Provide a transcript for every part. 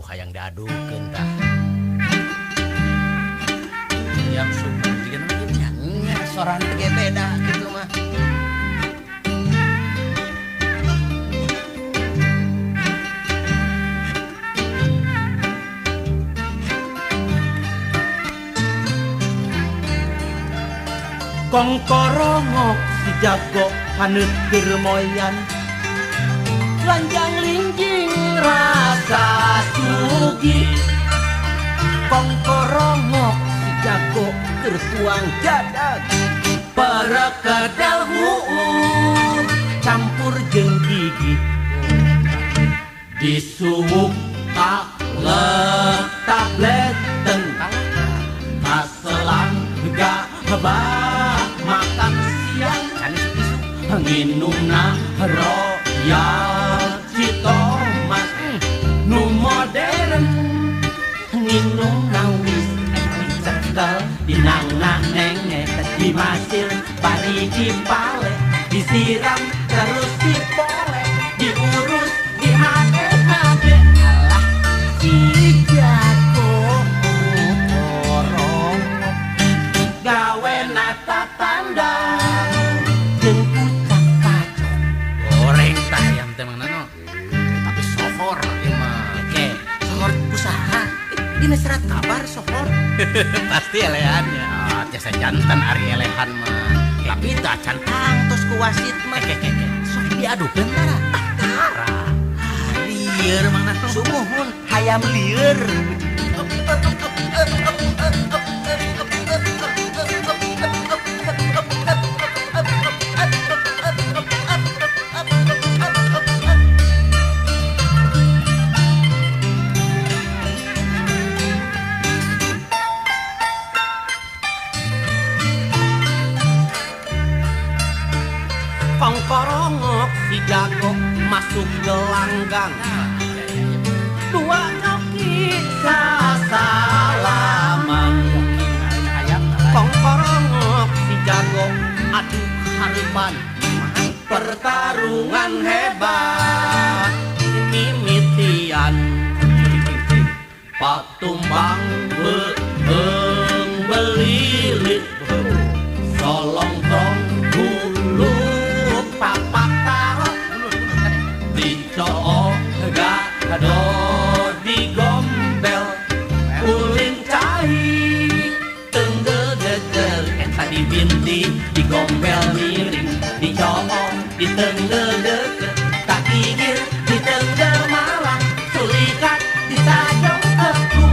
hayang diadukeun tah. Yang sumber juga namanya nya soran teh beda gitu mah. Kong korongok si jago haneut keur moyan lanjang linjing rasa sugi. Kong korongok si jago keur tuang jadag parekedel huur campur jeung gigi disuwuk tak letak leteng kaselang gak hebak makan siang nginumna royal citomas nu modern nginumna wis cekel dinangna nengek dimasil bari dipale disiram terus dipole diurus dihade-hade alah si jago korong gawe nata tanda jeung pucak pacok Goreng tah ayam teh mang nano. Tapi sohor ieu mah. oke sohor usaha dina serat kabar sohor Pasti elehan ya. Oh, jasa jantan ari elehan mah. tapi tak cantang tos ku wasit mah sok diadukeun tara Tara. Lieur mang nano. sumuhun hayam lieur Kong korongok si jago masuk gelanggang dua kaki kasalaman Kong korongok si jago aduh harapan pertarungan hebat mimitian patumbang beung belilit solongtong hulu papak tarot dicoo gado digombel ulin cai tenggegegel eta dibinti digombel miring dicoo ditenggegegel tak gigir ditenggel malang sulikat ditajong teku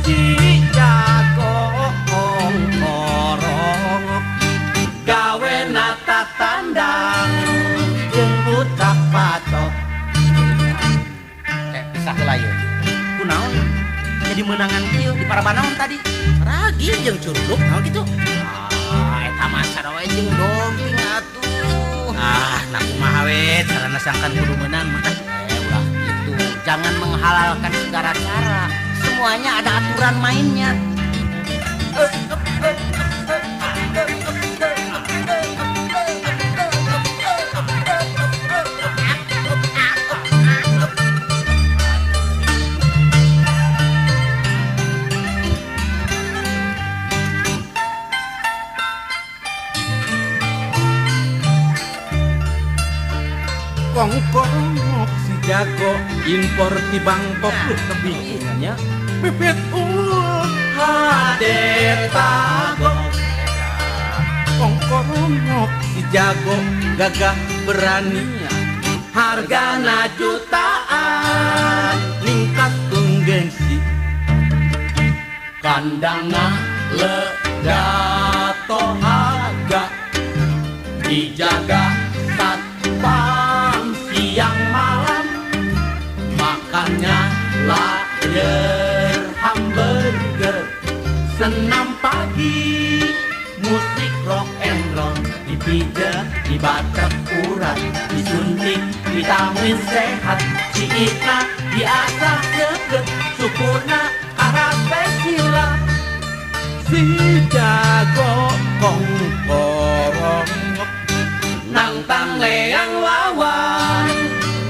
si jago korong gawe nata tandang jeung pucak pacok Pisah heula ieu. kunaon jadi menangan ieu di Parabanaon tadi Ragi jeung curug naon gitu. eta mah sarawe jeung domping atuh Nah kumaha we carana sangkan kudu menang mah. ulah gitu jangan menghalalkan segala cara semuanya ada aturan mainnya Kong korongok si jago impor ti Bangkok kebingungannya pipit hade tago Kong korongok si jago gagah beraninya hargana jutaan ningkat gengsi kandangna ledato harga dijaga satpam siang malam makannya layar hamburger senam pagi musik rock and roll dipijat dibatek urat disuntik vitamin sehat ciikna diasah deket syukurna harape sila si jago kong korong nantang leang lawan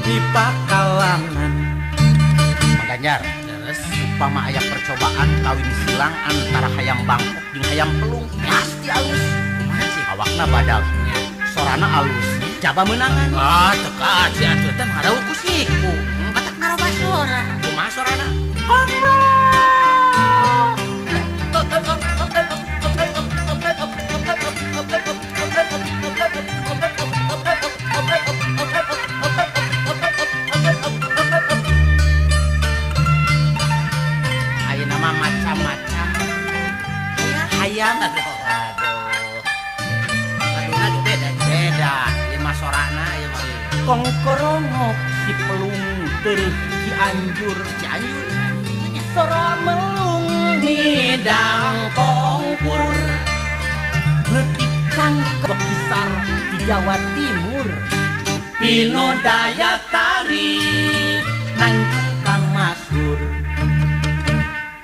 di pakalangan Jar, Terus upama aya percobaan kawin silang antara hayam Bangkok jeung hayam Pelung, pasti alus. kumaha sih? Awakna badag, sorana alus. Coba menangan. Ah, teka si atuh teh ngarau ku siku. Matak ngaroba sora. Kumaha sorana? Aya nama macam-macam. Hayam. Aduh. Kaduna ge beda. Beda. Ieu mah sorana ieu mah. Kongkorongok si Pelung teureuk Cianjur. Cianjur. Sora melung hidang kongkur. Leutik cangkok kisar di Jawa Timur. Pino daya tari Nanjung Kang Masur.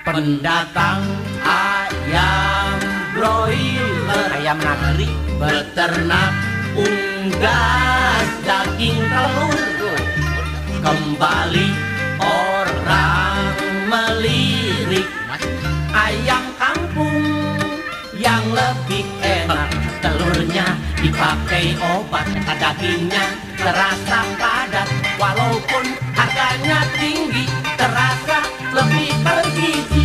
Pendatang ayam broiler, ayam negeri, beternak unggas daging telur. Kembali orang melirik ayam kampung yang lebih enak. Telurnya dipakai obat, dagingnya terasa padat. Walaupun harganya tinggi, terasa lebih bergizi.